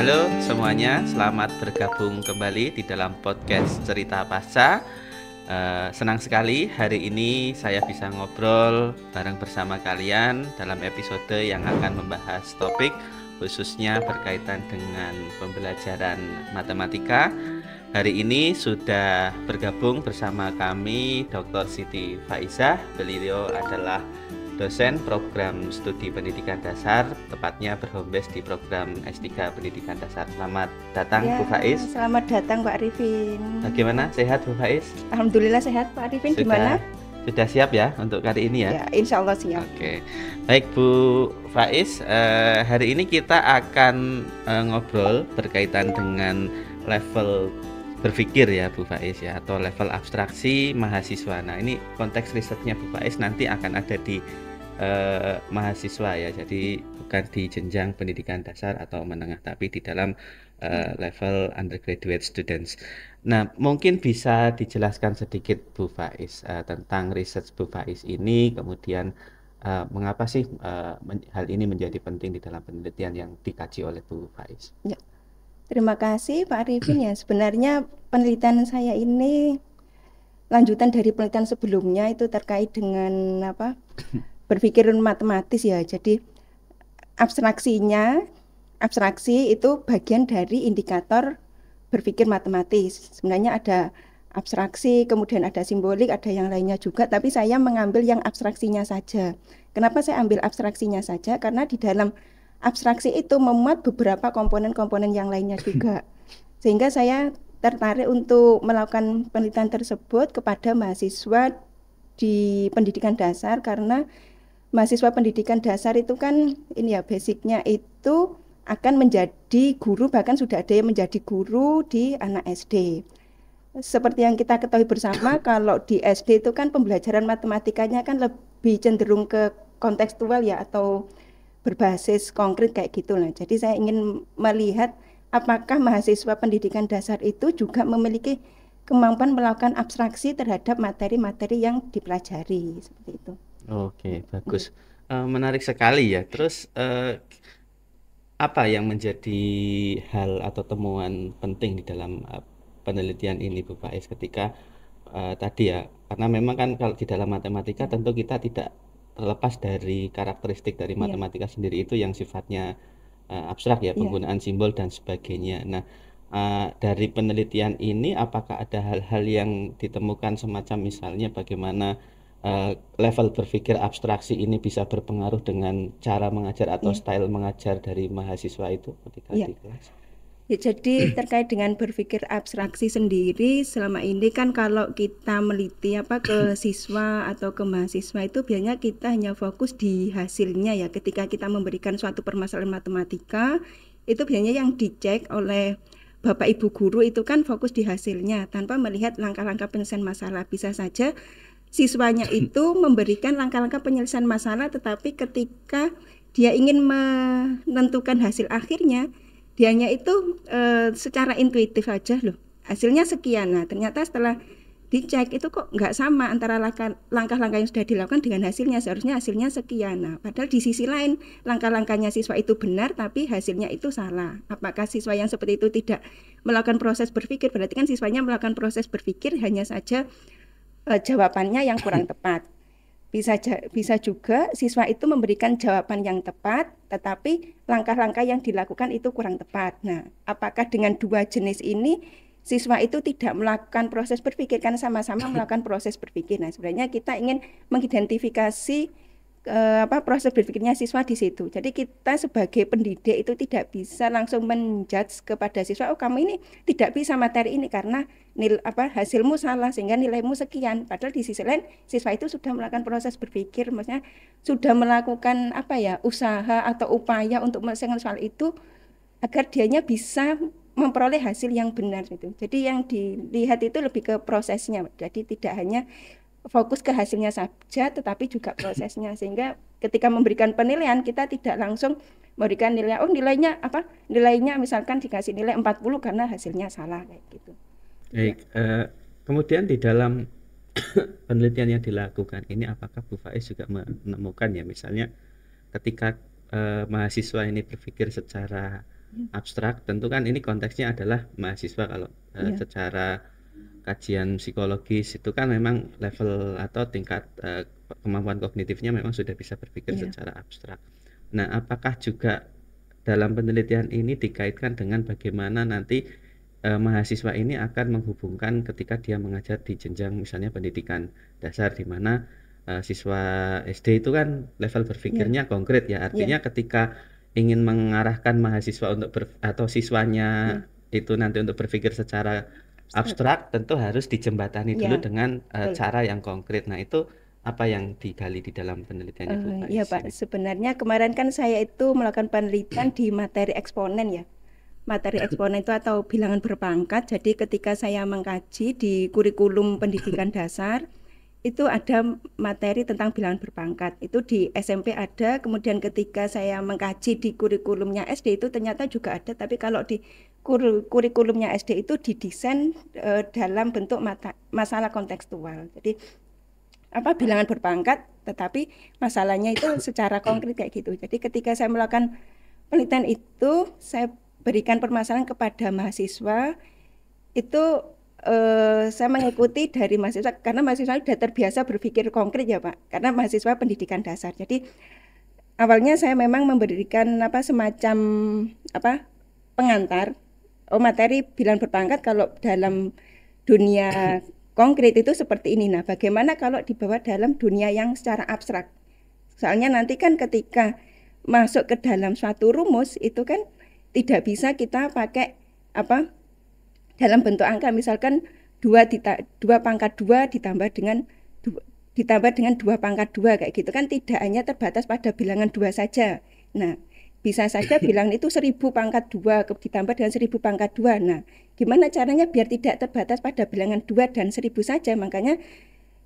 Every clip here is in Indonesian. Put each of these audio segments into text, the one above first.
Halo semuanya, selamat bergabung kembali di dalam podcast Cerita Pasca. Senang sekali hari ini saya bisa ngobrol bareng bersama kalian dalam episode yang akan membahas topik khususnya berkaitan dengan pembelajaran matematika. Hari ini sudah bergabung bersama kami Dr. Siti Faizah. Beliau adalah dosen program studi pendidikan dasar, tepatnya berhome base di program S3 pendidikan dasar. Selamat datang Bu Faiz. Selamat datang Pak Arifin. Bagaimana, sehat Bu Faiz? Alhamdulillah sehat Pak Arifin. Gimana? Sudah siap ya untuk kali ini ya? Ya, insya Allah siap. Oke, baik Bu Faiz, hari ini kita akan ngobrol berkaitan dengan level berpikir ya Bu Faiz ya, atau level abstraksi mahasiswa. Nah ini konteks risetnya Bu Faiz nanti akan ada di mahasiswa ya, jadi bukan di jenjang pendidikan dasar atau menengah, tapi di dalam level undergraduate students. Nah mungkin bisa dijelaskan sedikit Bu Faiz tentang riset Bu Faiz ini, kemudian mengapa sih hal ini menjadi penting di dalam penelitian yang dikaji oleh Bu Faiz? Ya. Terima kasih Pak Arifin ya. Sebenarnya penelitian saya ini lanjutan dari penelitian sebelumnya, itu terkait dengan berpikir matematis ya. Jadi abstraksi itu bagian dari indikator berpikir matematis. Sebenarnya ada abstraksi, kemudian ada simbolik, ada yang lainnya juga, tapi saya mengambil yang abstraksinya saja. Kenapa saya ambil abstraksinya saja? Karena di dalam abstraksi itu memuat beberapa komponen-komponen yang lainnya juga. Sehingga saya tertarik untuk melakukan penelitian tersebut kepada mahasiswa di pendidikan dasar, karena mahasiswa pendidikan dasar itu kan ini ya, basicnya itu akan menjadi guru, bahkan sudah ada yang menjadi guru di anak SD. Seperti yang kita ketahui bersama, kalau di SD itu kan pembelajaran matematikanya kan lebih cenderung ke kontekstual ya, atau berbasis konkret kayak gitu lah. Jadi saya ingin melihat apakah mahasiswa pendidikan dasar itu juga memiliki kemampuan melakukan abstraksi terhadap materi-materi yang dipelajari, seperti itu. Oke, bagus. Menarik sekali ya. Terus apa yang menjadi hal atau temuan penting di dalam penelitian ini Bu Faiz ketika tadi ya, karena memang kan kalau di dalam matematika tentu kita tidak terlepas dari karakteristik dari matematika sendiri itu yang sifatnya abstrak ya, penggunaan simbol dan sebagainya. Nah dari penelitian ini apakah ada hal-hal yang ditemukan semacam misalnya bagaimana level berpikir abstraksi ini bisa berpengaruh dengan cara mengajar atau style mengajar dari mahasiswa itu ketika di kelas? Ya, jadi terkait dengan berpikir abstraksi sendiri, selama ini kan kalau kita meliti ke siswa atau ke mahasiswa itu biasanya kita hanya fokus di hasilnya ya. Ketika kita memberikan suatu permasalahan matematika, itu biasanya yang dicek oleh Bapak Ibu guru itu kan fokus di hasilnya tanpa melihat langkah-langkah penyelesaian masalah. Bisa saja siswanya itu memberikan langkah-langkah penyelesaian masalah, tetapi ketika dia ingin menentukan hasil akhirnya, dianya itu secara intuitif aja loh, hasilnya sekian. Nah ternyata setelah dicek itu kok nggak sama antara langkah-langkah yang sudah dilakukan dengan hasilnya. Seharusnya hasilnya sekian. Nah padahal di sisi lain langkah-langkahnya siswa itu benar tapi hasilnya itu salah. Apakah siswa yang seperti itu tidak melakukan proses berpikir? Berarti kan siswanya melakukan proses berpikir, hanya saja jawabannya yang kurang tepat. Bisa juga siswa itu memberikan jawaban yang tepat, tetapi langkah-langkah yang dilakukan itu kurang tepat. Nah, apakah dengan dua jenis ini siswa itu tidak melakukan proses berpikir, kan sama-sama melakukan proses berpikir. Nah, sebenarnya kita ingin mengidentifikasi proses berpikirnya siswa di situ. Jadi kita sebagai pendidik itu tidak bisa langsung menjudge kepada siswa, oh kamu ini tidak bisa materi ini karena hasilmu salah sehingga nilaimu sekian. Padahal di sisi lain siswa itu sudah melakukan proses berpikir, maksudnya sudah melakukan usaha atau upaya untuk menyelesaikan soal itu agar dianya bisa memperoleh hasil yang benar itu. Jadi yang dilihat itu lebih ke prosesnya. Jadi tidak hanya fokus ke hasilnya saja, tetapi juga prosesnya, sehingga ketika memberikan penilaian kita tidak langsung memberikan nilai, nilainya misalkan dikasih nilai 40 karena hasilnya salah kayak gitu. Baik, kemudian di dalam penelitian yang dilakukan ini apakah Bu Faiz juga menemukan ya misalnya ketika mahasiswa ini berpikir secara abstrak, tentu kan ini konteksnya adalah mahasiswa. Kalau Iya, secara kajian psikologis itu kan memang level atau tingkat kemampuan kognitifnya memang sudah bisa berpikir iya. secara abstrak. Nah, apakah juga dalam penelitian ini dikaitkan dengan bagaimana nanti mahasiswa ini akan menghubungkan ketika dia mengajar di jenjang misalnya pendidikan dasar, di mana siswa SD itu kan level Iya, berpikirnya konkret ya. iya, Artinya ketika ingin mengarahkan mahasiswa untuk atau siswanya iya. itu nanti untuk berpikir secara Abstrak. abstrak, tentu harus dijembatani dulu Iya, dengan betul. cara yang konkret. Nah, itu apa yang digali di dalam penelitiannya Bu Iya Faiz Pak, ini? sebenarnya kemarin kan saya itu melakukan penelitian di materi eksponen ya. Materi eksponen itu atau bilangan berpangkat. Jadi ketika saya mengkaji di kurikulum pendidikan dasar, itu ada materi tentang bilangan berpangkat. Itu di SMP ada, kemudian ketika saya mengkaji di kurikulumnya SD itu ternyata juga ada, tapi kalau di kurikulumnya SD itu didesain dalam bentuk masalah kontekstual. Jadi bilangan berpangkat, tetapi masalahnya itu secara konkret kayak gitu. Jadi ketika saya melakukan penelitian itu, saya berikan permasalahan kepada mahasiswa itu, saya mengikuti dari mahasiswa karena mahasiswa sudah terbiasa berpikir konkret ya Pak, karena mahasiswa pendidikan dasar. Jadi awalnya saya memang memberikan semacam pengantar, materi bilangan berpangkat kalau dalam dunia konkret itu seperti ini. Nah, bagaimana kalau dibawa dalam dunia yang secara abstrak? Soalnya nanti kan ketika masuk ke dalam suatu rumus itu kan tidak bisa kita pakai apa dalam bentuk angka, misalkan 2 pangkat 2 ditambah dengan 2 pangkat 2 kayak gitu kan, tidak hanya terbatas pada bilangan 2 saja. Nah, bisa saja bilang itu 1000 pangkat 2 ditambah dengan 1000 pangkat 2. Nah, gimana caranya biar tidak terbatas pada bilangan 2 dan 1000 saja? Makanya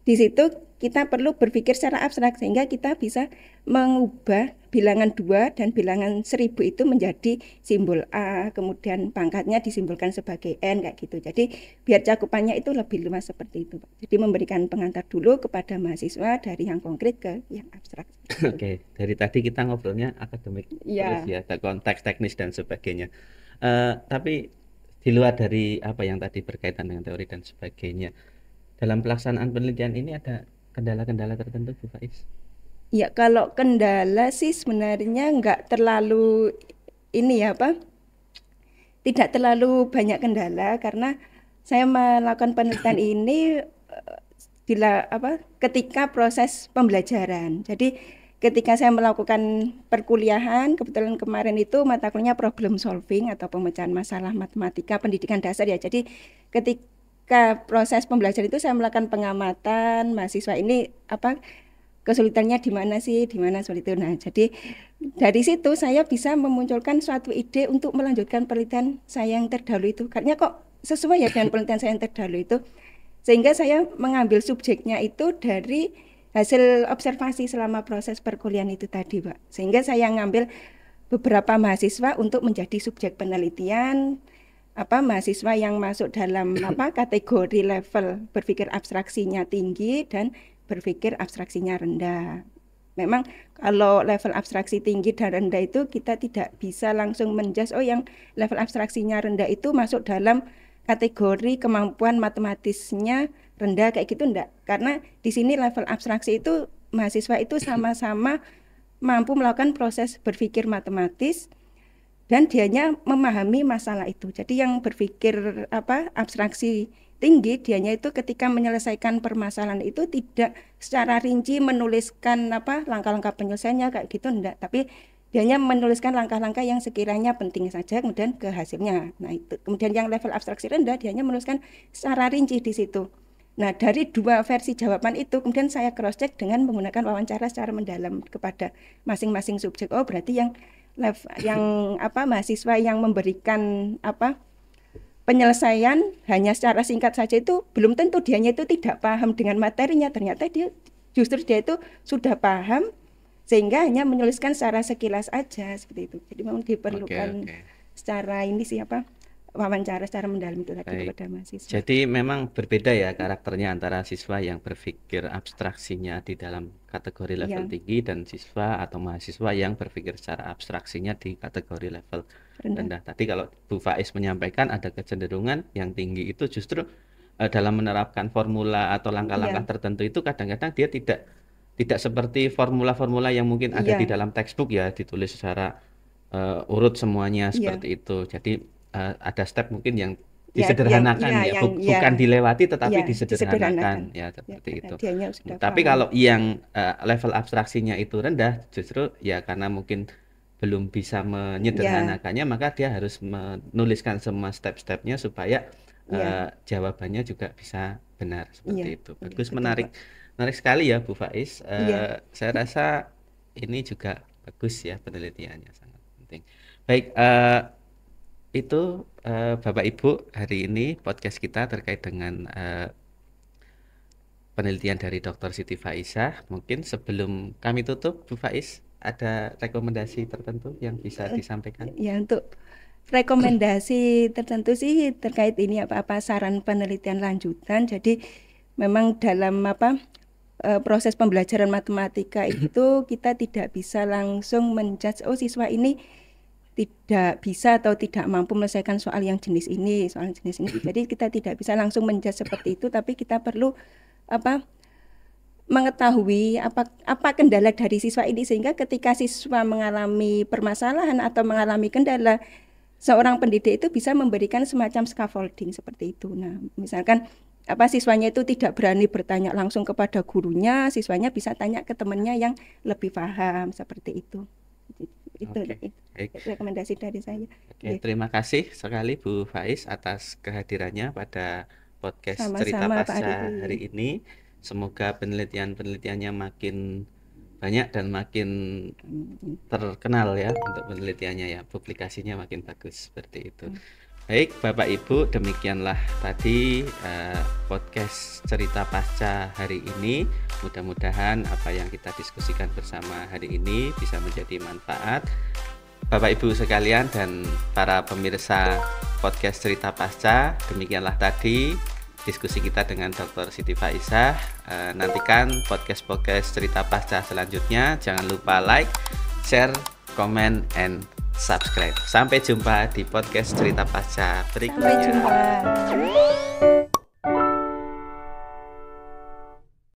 di situ kita perlu berpikir secara abstrak sehingga kita bisa mengubah bilangan 2 dan bilangan 1000 itu menjadi simbol A, kemudian pangkatnya disimbolkan sebagai N kayak gitu. Jadi biar cakupannya itu lebih luas seperti itu, Pak. Jadi memberikan pengantar dulu kepada mahasiswa dari yang konkret ke yang abstrak seperti itu. Oke, dari tadi kita ngobrolnya akademik terus Iya, ya, ada konteks teknis dan sebagainya. Tapi di luar dari apa yang tadi berkaitan dengan teori dan sebagainya, dalam pelaksanaan penelitian ini ada kendala-kendala tertentu, Bu Faiz? ya kalau kendala sih sebenarnya nggak terlalu ini ya Pak, tidak terlalu banyak kendala karena saya melakukan penelitian ini ketika proses pembelajaran. Jadi ketika saya melakukan perkuliahan, kebetulan kemarin itu mata kuliahnya problem solving atau pemecahan masalah matematika pendidikan dasar ya. Jadi ketika proses pembelajaran itu saya melakukan pengamatan mahasiswa ini kesulitannya di mana sih, di mana sulit itu. Nah, jadi dari situ saya bisa memunculkan suatu ide untuk melanjutkan penelitian saya yang terdahulu itu. Karena kok sesuai ya dengan penelitian saya yang terdahulu itu. Sehingga saya mengambil subjeknya itu dari hasil observasi selama proses perkuliahan itu tadi, Pak. Sehingga saya ngambil beberapa mahasiswa untuk menjadi subjek penelitian, mahasiswa yang masuk dalam kategori level berpikir abstraksinya tinggi dan berpikir abstraksinya rendah. Memang kalau level abstraksi tinggi dan rendah itu kita tidak bisa langsung menjudge yang level abstraksinya rendah itu masuk dalam kategori kemampuan matematisnya rendah kayak gitu enggak. Karena di sini level abstraksi itu mahasiswa itu sama-sama mampu melakukan proses berpikir matematis dan dianya memahami masalah itu. Jadi yang berpikir abstraksi tinggi, dianya itu ketika menyelesaikan permasalahan itu tidak secara rinci menuliskan langkah-langkah penyelesaiannya kayak gitu enggak, tapi dianya menuliskan langkah-langkah yang sekiranya penting saja kemudian ke hasilnya. Nah, itu. Kemudian yang level abstraksi rendah dianya menuliskan secara rinci di situ. Nah, dari dua versi jawaban itu kemudian saya cross check dengan menggunakan wawancara secara mendalam kepada masing-masing subjek. Oh, berarti yang mahasiswa yang memberikan penyelesaian hanya secara singkat saja itu belum tentu dianya itu tidak paham dengan materinya, ternyata dia itu sudah paham sehingga hanya menuliskan secara sekilas aja seperti itu. Jadi memang Oke, diperlukan oke. secara ini sih wawancara secara mendalam itu tadi Baik. kepada mahasiswa. Jadi memang berbeda ya karakternya antara siswa yang berpikir abstraksinya di dalam kategori level Iya. tinggi dan siswa atau mahasiswa yang berpikir secara abstraksinya di kategori level rendah. Tadi kalau Bu Faiz menyampaikan ada kecenderungan yang tinggi itu justru dalam menerapkan formula atau langkah-langkah Iya. tertentu itu kadang-kadang dia tidak seperti formula-formula yang mungkin ada di Iya. dalam textbook ya, ditulis secara urut semuanya Iya. seperti itu. Jadi ada step mungkin yang Ya, disederhanakan yang, ya, yang bukan dilewati tetapi ya, disederhanakan ya Ya, seperti itu. dianya sudah Tapi paham. kalau yang level abstraksinya itu rendah, justru ya karena mungkin belum bisa menyederhanakannya, maka dia harus menuliskan semua step-stepnya supaya jawabannya juga bisa benar seperti itu. Bagus, menarik sekali ya Bu Faiz. Saya rasa ini juga bagus ya, penelitiannya sangat penting. Baik, itu Bapak Ibu, hari ini podcast kita terkait dengan penelitian dari Dr. Siti Faizah. Mungkin sebelum kami tutup, Bu Faiz, ada rekomendasi tertentu yang bisa disampaikan? Ya, untuk rekomendasi tertentu sih terkait ini apa saran penelitian lanjutan. Jadi memang dalam proses pembelajaran matematika itu kita tidak bisa langsung menjudge siswa ini tidak bisa atau tidak mampu menyelesaikan soal yang jenis ini. Jadi kita tidak bisa langsung menjudge seperti itu, tapi kita perlu mengetahui apa kendala dari siswa ini, sehingga ketika siswa mengalami permasalahan atau mengalami kendala, seorang pendidik itu bisa memberikan semacam scaffolding seperti itu. Nah, misalkan siswanya itu tidak berani bertanya langsung kepada gurunya, siswanya bisa tanya ke temannya yang lebih paham seperti itu. Itu rekomendasi dari saya. Terima kasih sekali Bu Faiz atas kehadirannya pada podcast Cerita Sama-sama, Pasca hari ini. Semoga penelitiannya makin banyak dan makin terkenal ya untuk penelitiannya ya, publikasinya makin bagus seperti itu. Baik Bapak Ibu, demikianlah tadi podcast Cerita Pasca hari ini. Mudah-mudahan apa yang kita diskusikan bersama hari ini bisa menjadi manfaat Bapak Ibu sekalian dan para pemirsa podcast Cerita Pasca. Demikianlah tadi diskusi kita dengan Dr. Siti Faizah. Nantikan podcast Cerita Pasca selanjutnya. Jangan lupa like, share, comment, and subscribe. Sampai jumpa di podcast Cerita Pasca berikutnya. Sampai jumpa.